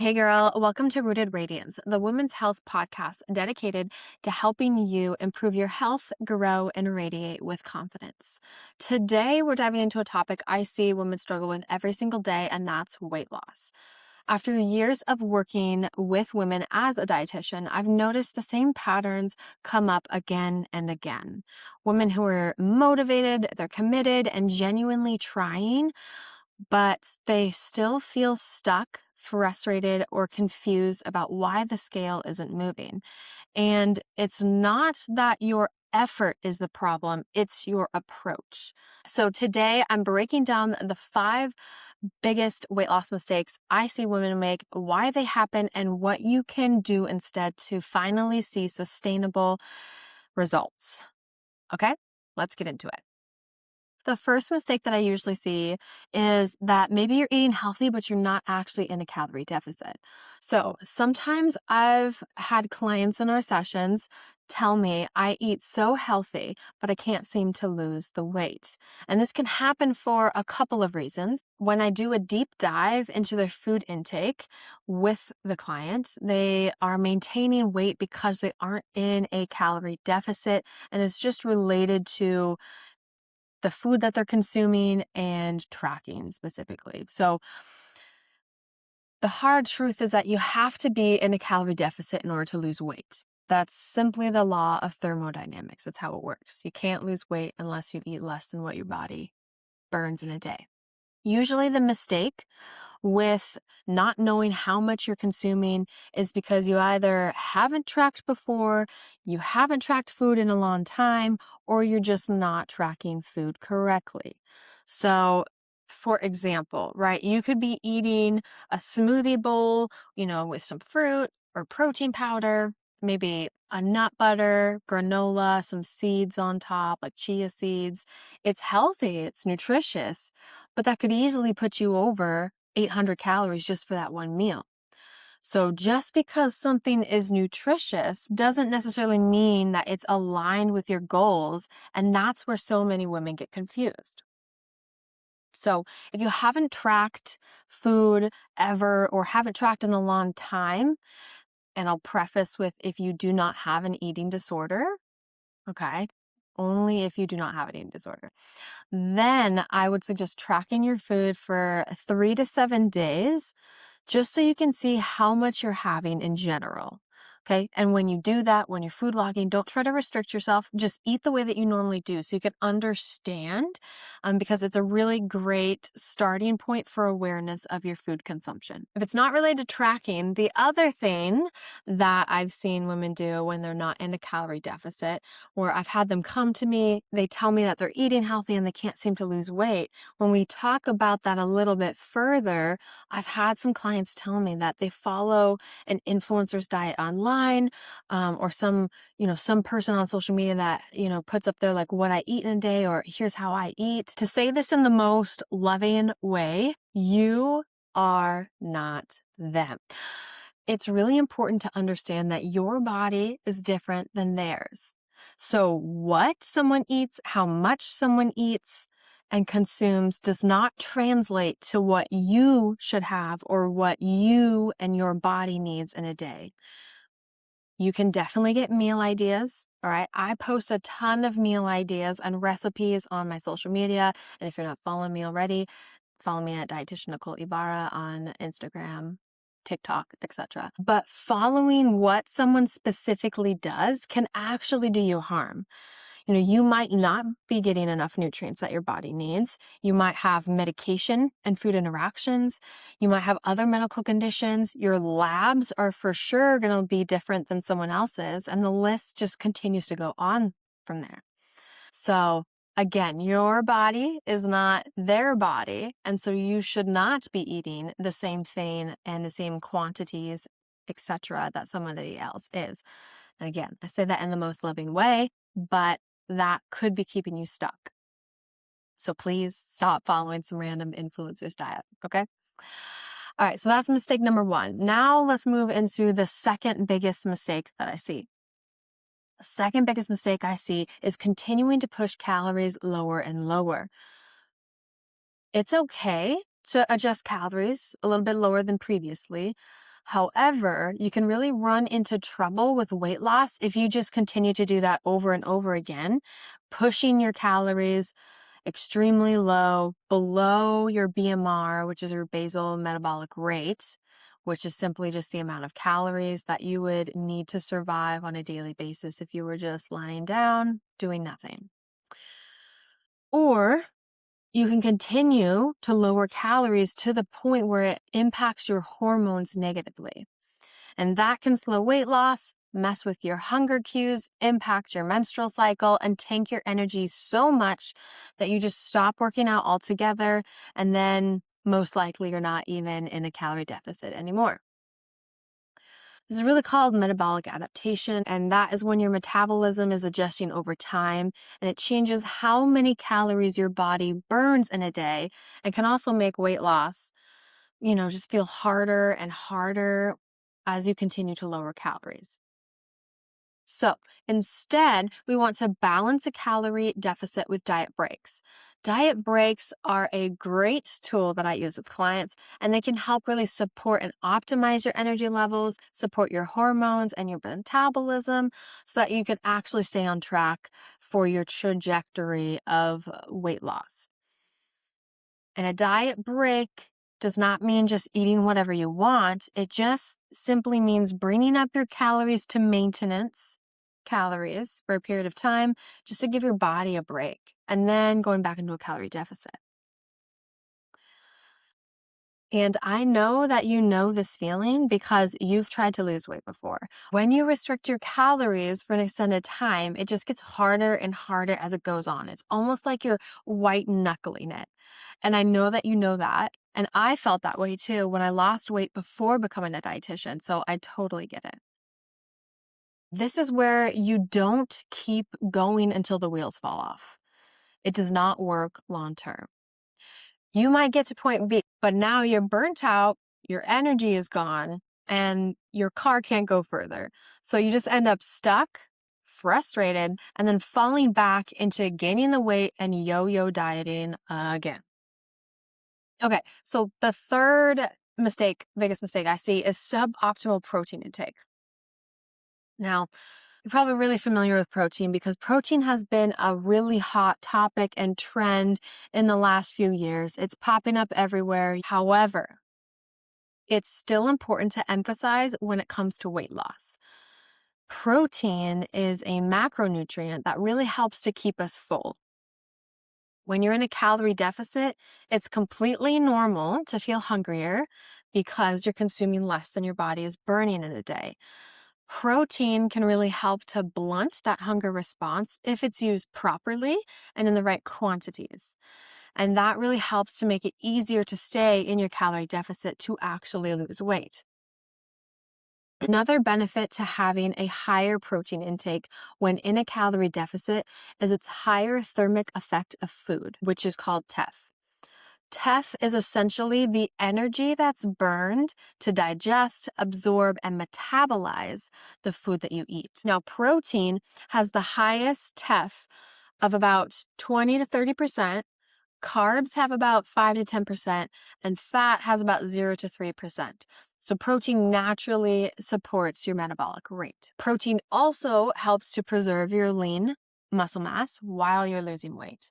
Hey girl, welcome to Rooted Radiance, the women's health podcast dedicated to helping you improve your health, grow, and radiate with confidence. Today, we're diving into a topic I see women struggle with every single day, and that's weight loss. After years of working with women as a dietitian, I've noticed the same patterns come up again and again. Women who are motivated, they're committed, and genuinely trying, but they still feel stuck, frustrated, or confused about why the scale isn't moving. And it's not that your effort is the problem, it's your approach. So today I'm breaking down the 5 biggest weight loss mistakes I see women make, why they happen, and what you can do instead to finally see sustainable results. Okay, let's get into it. The first mistake that I usually see is that maybe you're eating healthy, but you're not actually in a calorie deficit. So sometimes I've had clients in our sessions tell me I eat so healthy, but I can't seem to lose the weight. And this can happen for a couple of reasons. When I do a deep dive into their food intake with the client, they are maintaining weight because they aren't in a calorie deficit, and it's just related to the food that they're consuming and tracking specifically. So the hard truth is that you have to be in a calorie deficit in order to lose weight. That's simply the law of thermodynamics. That's how it works. You can't lose weight unless you eat less than what your body burns in a day. Usually the mistake with not knowing how much you're consuming is because you either haven't tracked before, you haven't tracked food in a long time, or you're just not tracking food correctly. So, for example, right, you could be eating a smoothie bowl, with some fruit or protein powder, maybe a nut butter, granola, some seeds on top, like chia seeds. It's healthy, it's nutritious, but that could easily put you over 800 calories just for that one meal. So just because something is nutritious doesn't necessarily mean that it's aligned with your goals, and that's where so many women get confused. So if you haven't tracked food ever or haven't tracked in a long time, and I'll preface with if you do not have an eating disorder, okay? Only if you do not have an eating disorder. Then I would suggest tracking your food for 3 to 7 days just so you can see how much you're having in general. Okay. And when you do that, when you're food logging, don't try to restrict yourself. Just eat the way that you normally do so you can understand, because it's a really great starting point for awareness of your food consumption. If it's not related to tracking, the other thing that I've seen women do when they're not in a calorie deficit, where I've had them come to me, they tell me that they're eating healthy and they can't seem to lose weight. When we talk about that a little bit further, I've had some clients tell me that they follow an influencer's diet online, or some person on social media that, puts up there like what I eat in a day or here's how I eat. To say this in the most loving way, you are not them. It's really important to understand that your body is different than theirs. So what someone eats, how much someone eats and consumes does not translate to what you should have or what you and your body needs in a day. You can definitely get meal ideas. All right. I post a ton of meal ideas and recipes on my social media. And if you're not following me already, follow me at Dietitian Nicole Ibarra on Instagram, TikTok, etc. But following what someone specifically does can actually do you harm. You might not be getting enough nutrients that your body needs. You might have medication and food interactions. You might have other medical conditions. Your labs are for sure going to be different than someone else's. And the list just continues to go on from there. So again, your body is not their body. And so you should not be eating the same thing and the same quantities, etc., that somebody else is. And again, I say that in the most loving way, but that could be keeping you stuck. So please stop following some random influencer's diet, okay? All right, so that's mistake number 1. Now let's move into the second biggest mistake that I see. The second biggest mistake I see is continuing to push calories lower and lower. It's okay to adjust calories a little bit lower than previously. However, you can really run into trouble with weight loss if you just continue to do that over and over again, pushing your calories extremely low, below your BMR, which is your basal metabolic rate, which is simply just the amount of calories that you would need to survive on a daily basis if you were just lying down, doing nothing. Or you can continue to lower calories to the point where it impacts your hormones negatively. And that can slow weight loss, mess with your hunger cues, impact your menstrual cycle, and tank your energy so much that you just stop working out altogether. And then most likely you're not even in a calorie deficit anymore. This is really called metabolic adaptation, and that is when your metabolism is adjusting over time, and it changes how many calories your body burns in a day, and can also make weight loss, just feel harder and harder as you continue to lower calories. So instead, we want to balance a calorie deficit with diet breaks. Diet breaks are a great tool that I use with clients, and they can help really support and optimize your energy levels, support your hormones and your metabolism so that you can actually stay on track for your trajectory of weight loss. And a diet break does not mean just eating whatever you want. It just simply means bringing up your calories to maintenance calories for a period of time just to give your body a break and then going back into a calorie deficit. And I know that you know this feeling because you've tried to lose weight before. When you restrict your calories for an extended time, it just gets harder and harder as it goes on. It's almost like you're white knuckling it. And I know that you know that. And I felt that way too when I lost weight before becoming a dietitian. So I totally get it. This is where you don't keep going until the wheels fall off. It does not work long term. You might get to point B, but now you're burnt out, your energy is gone, and your car can't go further. So you just end up stuck, frustrated, and then falling back into gaining the weight and yo-yo dieting again. Okay, so the third biggest mistake I see is suboptimal protein intake. Now, you're probably really familiar with protein because protein has been a really hot topic and trend in the last few years. It's popping up everywhere. However, it's still important to emphasize when it comes to weight loss. Protein is a macronutrient that really helps to keep us full. When you're in a calorie deficit, it's completely normal to feel hungrier because you're consuming less than your body is burning in a day. Protein can really help to blunt that hunger response if it's used properly and in the right quantities. And that really helps to make it easier to stay in your calorie deficit to actually lose weight. Another benefit to having a higher protein intake when in a calorie deficit is its higher thermic effect of food, which is called TEF. TEF is essentially the energy that's burned to digest, absorb, and metabolize the food that you eat. Now, protein has the highest TEF of about 20 to 30%. Carbs have about 5 to 10%, and fat has about 0 to 3%. So protein naturally supports your metabolic rate. Protein also helps to preserve your lean muscle mass while you're losing weight.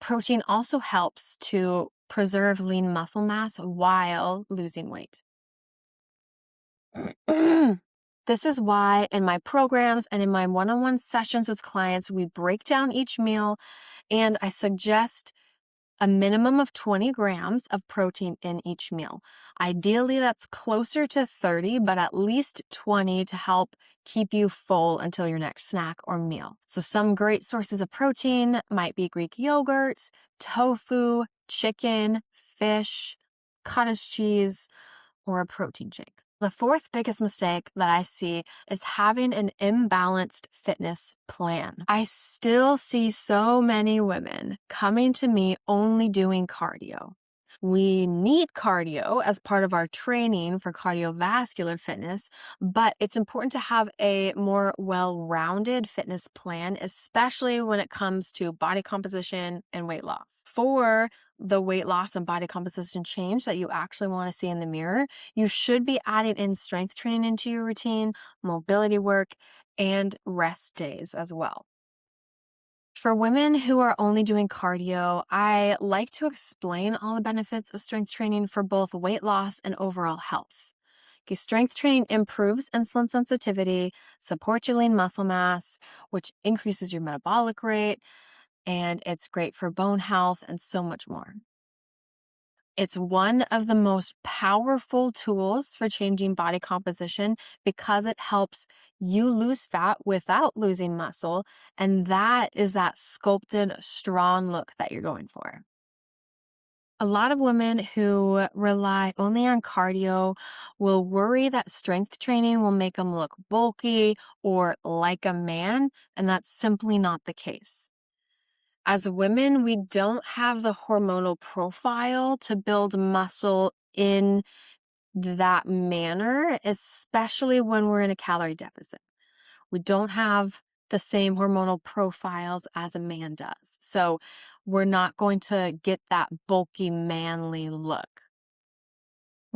Protein also helps to preserve lean muscle mass while losing weight. This is why in my programs and in my one-on-one sessions with clients, we break down each meal and I suggest a minimum of 20 grams of protein in each meal. Ideally, that's closer to 30, but at least 20 to help keep you full until your next snack or meal. So some great sources of protein might be Greek yogurt, tofu, chicken, fish, cottage cheese, or a protein shake. The fourth biggest mistake that I see is having an imbalanced fitness plan. I still see so many women coming to me only doing cardio. We need cardio as part of our training for cardiovascular fitness, but it's important to have a more well-rounded fitness plan, especially when it comes to body composition and weight loss. For the weight loss and body composition change that you actually want to see in the mirror, you should be adding in strength training into your routine, mobility work, and rest days as well. For women who are only doing cardio, I like to explain all the benefits of strength training for both weight loss and overall health. Okay, strength training improves insulin sensitivity, supports your lean muscle mass, which increases your metabolic rate, and it's great for bone health and so much more. It's one of the most powerful tools for changing body composition because it helps you lose fat without losing muscle. And that is that sculpted, strong look that you're going for. A lot of women who rely only on cardio will worry that strength training will make them look bulky or like a man, and that's simply not the case. As women, we don't have the hormonal profile to build muscle in that manner, especially when we're in a calorie deficit. We don't have the same hormonal profiles as a man does. So we're not going to get that bulky, manly look.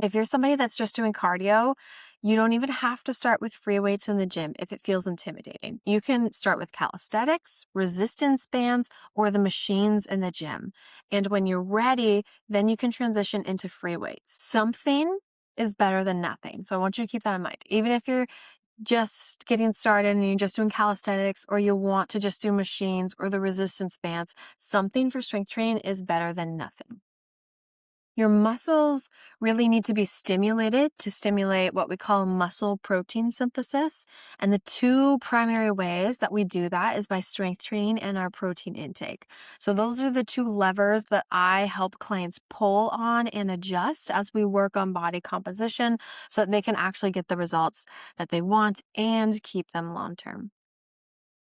If you're somebody that's just doing cardio, you don't even have to start with free weights in the gym if it feels intimidating. You can start with calisthenics, resistance bands, or the machines in the gym. And when you're ready, then you can transition into free weights. Something is better than nothing. So I want you to keep that in mind. Even if you're just getting started and you're just doing calisthenics, or you want to just do machines or the resistance bands, something for strength training is better than nothing. Your muscles really need to be stimulated to stimulate what we call muscle protein synthesis. And the two primary ways that we do that is by strength training and our protein intake. So those are the two levers that I help clients pull on and adjust as we work on body composition so that they can actually get the results that they want and keep them long term.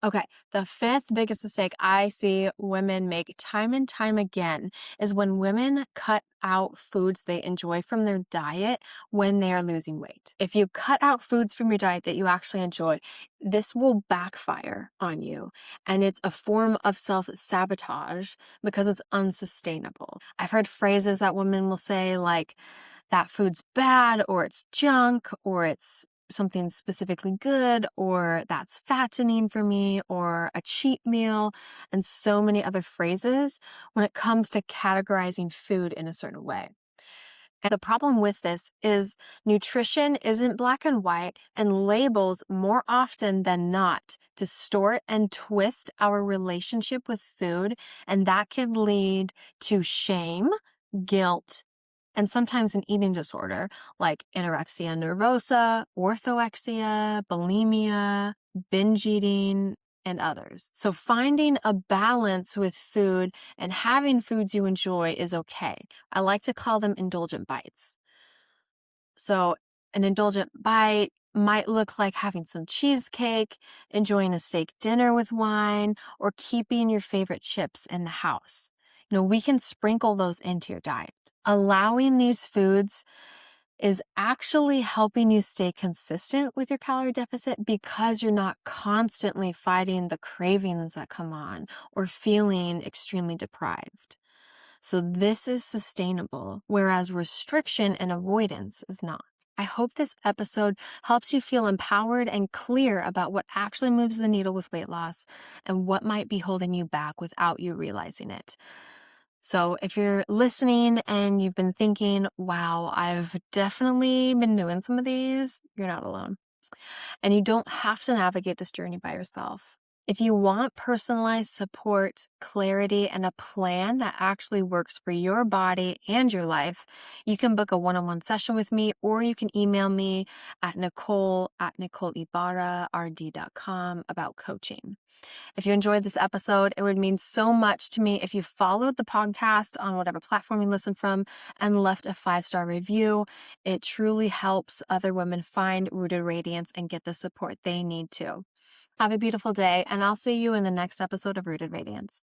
Okay, the fifth biggest mistake I see women make time and time again is when women cut out foods they enjoy from their diet when they are losing weight. If you cut out foods from your diet that you actually enjoy, this will backfire on you. And it's a form of self-sabotage because it's unsustainable. I've heard phrases that women will say like, that food's bad, or it's junk, or it's something specifically good, or that's fattening for me, or a cheat meal, and so many other phrases when it comes to categorizing food in a certain way. And the problem with this is nutrition isn't black and white, and labels more often than not distort and twist our relationship with food, and that can lead to shame, guilt, and sometimes an eating disorder like anorexia nervosa, orthorexia, bulimia, binge eating, and others. So finding a balance with food and having foods you enjoy is okay. I like to call them indulgent bites. So an indulgent bite might look like having some cheesecake, enjoying a steak dinner with wine, or keeping your favorite chips in the house. We can sprinkle those into your diet. Allowing these foods is actually helping you stay consistent with your calorie deficit because you're not constantly fighting the cravings that come on or feeling extremely deprived. So this is sustainable, whereas restriction and avoidance is not. I hope this episode helps you feel empowered and clear about what actually moves the needle with weight loss and what might be holding you back without you realizing it. So if you're listening and you've been thinking, wow, I've definitely been doing some of these, you're not alone. And you don't have to navigate this journey by yourself. If you want personalized support, clarity, and a plan that actually works for your body and your life, you can book a one-on-one session with me, or you can email me at nicole@nicoleibarrard.com about coaching. If you enjoyed this episode, it would mean so much to me if you followed the podcast on whatever platform you listen from and left a 5-star review. It truly helps other women find Rooted Radiance and get the support they need to. Have a beautiful day, and I'll see you in the next episode of Rooted Radiance.